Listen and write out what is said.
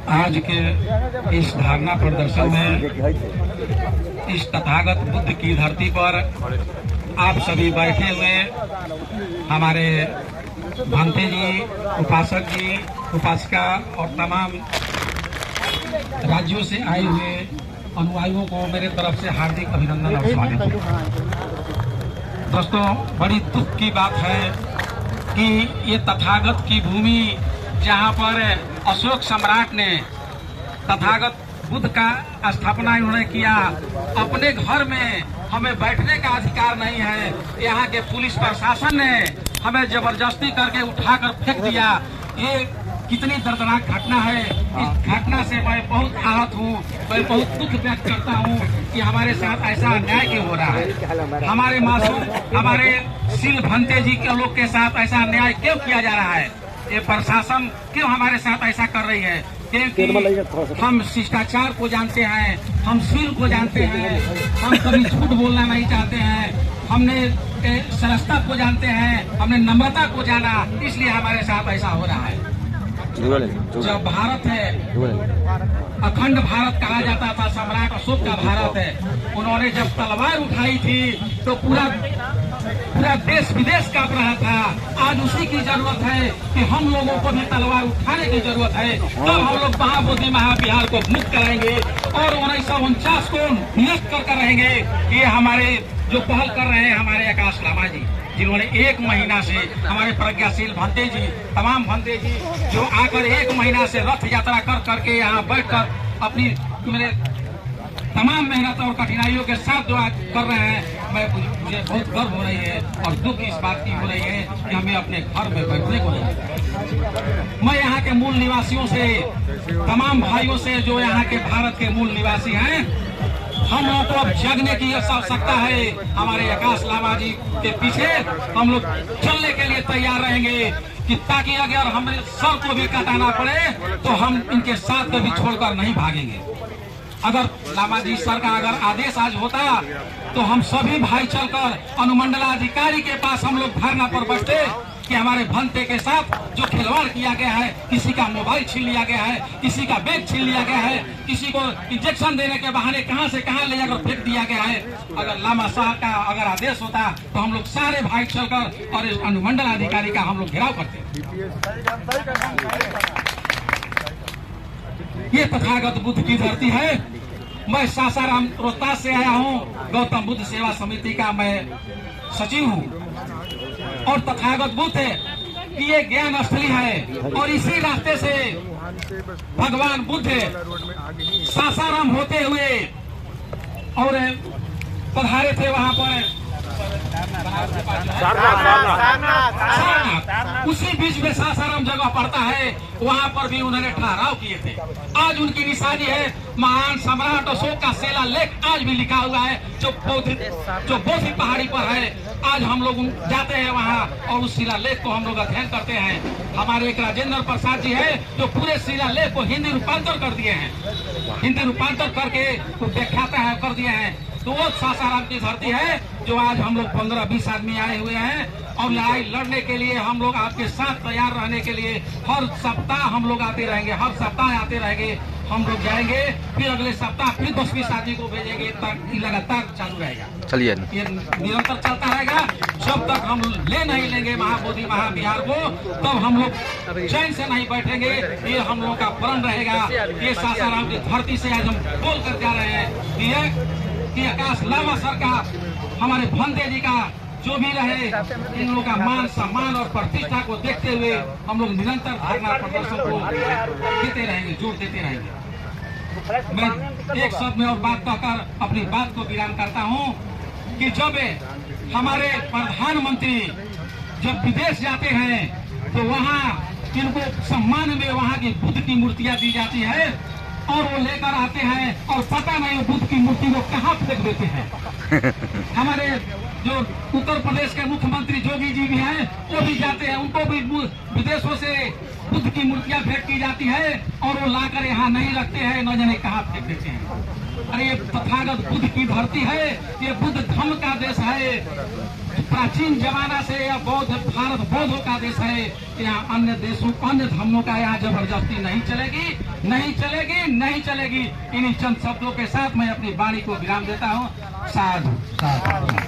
आज के इस धरना प्रदर्शन में इस तथागत बुद्ध की धरती पर आप सभी बैठे हुए हमारे भंते जी, उपासक जी, उपासिका और तमाम राज्यों से आए हुए अनुयायियों को मेरे तरफ से हार्दिक अभिनंदन और स्वागत है। दोस्तों, बड़ी दुख की बात है कि ये तथागत की भूमि जहाँ पर अशोक सम्राट ने तथागत बुद्ध का स्थापना इन्होंने किया, अपने घर में हमें बैठने का अधिकार नहीं है। यहाँ के पुलिस प्रशासन ने हमें जबरदस्ती करके उठाकर फेंक दिया। ये कितनी दर्दनाक घटना है। इस घटना से मैं बहुत आहत हूँ, मैं बहुत दुख व्यक्त करता हूँ कि हमारे साथ ऐसा अन्याय क्यों हो रहा है। हमारे मासूम, हमारे शील भंते जी के लोग के साथ ऐसा अन्याय क्यों किया जा रहा है। ये प्रशासन क्यों हमारे साथ ऐसा कर रही है, क्योंकि हम शिष्टाचार को जानते हैं, हम शील को जानते हैं, हम कभी झूठ बोलना नहीं चाहते हैं, हमने सरलता को जानते हैं, हमने नम्रता को जाना, इसलिए हमारे साथ ऐसा हो रहा है। जब भारत है, अखंड भारत कहा जाता था, सम्राट अशोक का भारत है, उन्होंने जब तलवार उठाई थी तो पूरा देश विदेश कांप रहा था। आज उसी की जरूरत है कि हम लोगों को भी तलवार उठाने की जरूरत है। तब हम लोग महाबोधि महाबिहार को मुक्त कराएंगे और 1949 को निरस्त कर रहेंगे। ये हमारे जो पहल कर रहे हैं हमारे आकाश लामा जी, जिन्होंने 1 महीना से हमारे प्रज्ञाशील भंते जी, तमाम भंते जी जो आकर 1 महीना से रथ यात्रा कर करके यहाँ बैठकर अपनी मेरे तमाम मेहनत और कठिनाइयों के साथ जो कर रहे हैं, मुझे बहुत गर्व हो रही है और दुख इस बात की हो रही है कि हमें अपने घर में बैठने को नहीं। मैं यहाँ के मूल निवासियों से, तमाम भाइयों से जो यहाँ के भारत के मूल निवासी हैं, हम लोगों को अब जगने की आवश्यकता है। हमारे आकाश लामा जी के पीछे हम लोग चलने के लिए तैयार रहेंगे कि ताकि अगर हमें सर को भी कटाना पड़े तो हम इनके साथ कभी छोड़कर नहीं भागेंगे। अगर लामा जी सर का अगर आदेश आज होता तो हम सभी भाई चलकर अनुमंडलाधिकारी के पास हम लोग धरना पर बैठते कि हमारे भंते के साथ जो खिलवाड़ किया गया है, किसी का मोबाइल छीन लिया गया है, किसी का बैग छीन लिया गया है, किसी को इंजेक्शन देने के बहाने कहां से कहां ले जाकर फेंक दिया गया है। अगर लामा साहब का अगर आदेश होता तो हम लोग सारे भाई चलकर और इस अनुमंडल अधिकारी का हम लोग घेराव करते। ये तथागत बुद्ध की धरती है। मैं सासाराम रोहतास से आया हूँ, गौतम बुद्ध सेवा समिति का मैं सचिव हूँ और तथागत बुद्ध की ये ज्ञान स्थली है और इसी रास्ते से भगवान बुद्ध सासाराम होते हुए और पधारे थे वहाँ पर उसी बीच में सासाराम जगह पड़ता है, वहाँ पर भी उन्होंने ठहराव किए थे। आज उनकी निशानी है महान सम्राट अशोक का शिलालेख आज भी लिखा हुआ है जो बोधि पहाड़ी पर है। आज हम लोग जाते हैं वहाँ और उस शिलालेख को हम लोग अध्ययन करते हैं। हमारे एक राजेंद्र प्रसाद जी है जो पूरे शिलालेख को हिंदी रूपांतर कर दिए हैं, हिंदी रूपांतर करके व्याख्याता है कर दिए हैं। तो वो सासाराम की धरती है जो आज हम लोग 15-20 आदमी आए हुए हैं और लड़ाई लड़ने के लिए हम लोग आपके साथ तैयार रहने के लिए हर सप्ताह हम लोग आते रहेंगे, हर सप्ताह आते रहेंगे। हम लोग जाएंगे, फिर अगले सप्ताह फिर 10-20 आदमी को भेजेंगे, लगातार चालू रहेगा। चलिए, ये निरंतर चलता रहेगा जब तक हम ले नहीं लेंगे महाबोधि महाबिहार को, तब हम लोग चैन से नहीं बैठेंगे। ये हम लोग का प्रण रहेगा। ये सासाराम की धरती से आज हम बोल कर जा रहे हैं कि आकाश लामा सर का, हमारे भंते जी का जो भी रहे, इन लोगों का मान सम्मान और प्रतिष्ठा को देखते हुए हम लोग निरंतर धरना प्रदर्शन को देते रहेंगे, जोर देते रहेंगे। मैं एक शब्द में और बात कहकर अपनी बात को विराम करता हूं कि जब हमारे प्रधानमंत्री जब विदेश जाते हैं तो वहां इनको सम्मान में वहां की बुद्ध की मूर्तियां दी जाती है और वो लेकर आते हैं और पता नहीं बुद्ध की मूर्ति को कहाँ फेंक देते हैं। हमारे जो उत्तर प्रदेश के मुख्यमंत्री जोगी जी भी हैं, वो भी जाते हैं, उनको भी विदेशों से बुद्ध की मूर्तियां भेंट की जाती है और वो लाकर यहाँ नहीं रखते हैं, न जाने कहाँ फेंक देते हैं। अरे ये तथागत बुद्ध की धरती है, ये बुद्ध धर्म का देश है। प्राचीन जमाना से यह बौद्ध भारत बौद्धों का देश है। यहाँ अन्य देशों अन्य धर्मों का यहाँ जबरदस्ती नहीं चलेगी। नहीं चलेगी, नहीं चलेगी। इन्हीं चंद शब्दों के साथ मैं अपनी वाणी को विराम देता हूँ। साधु साधु।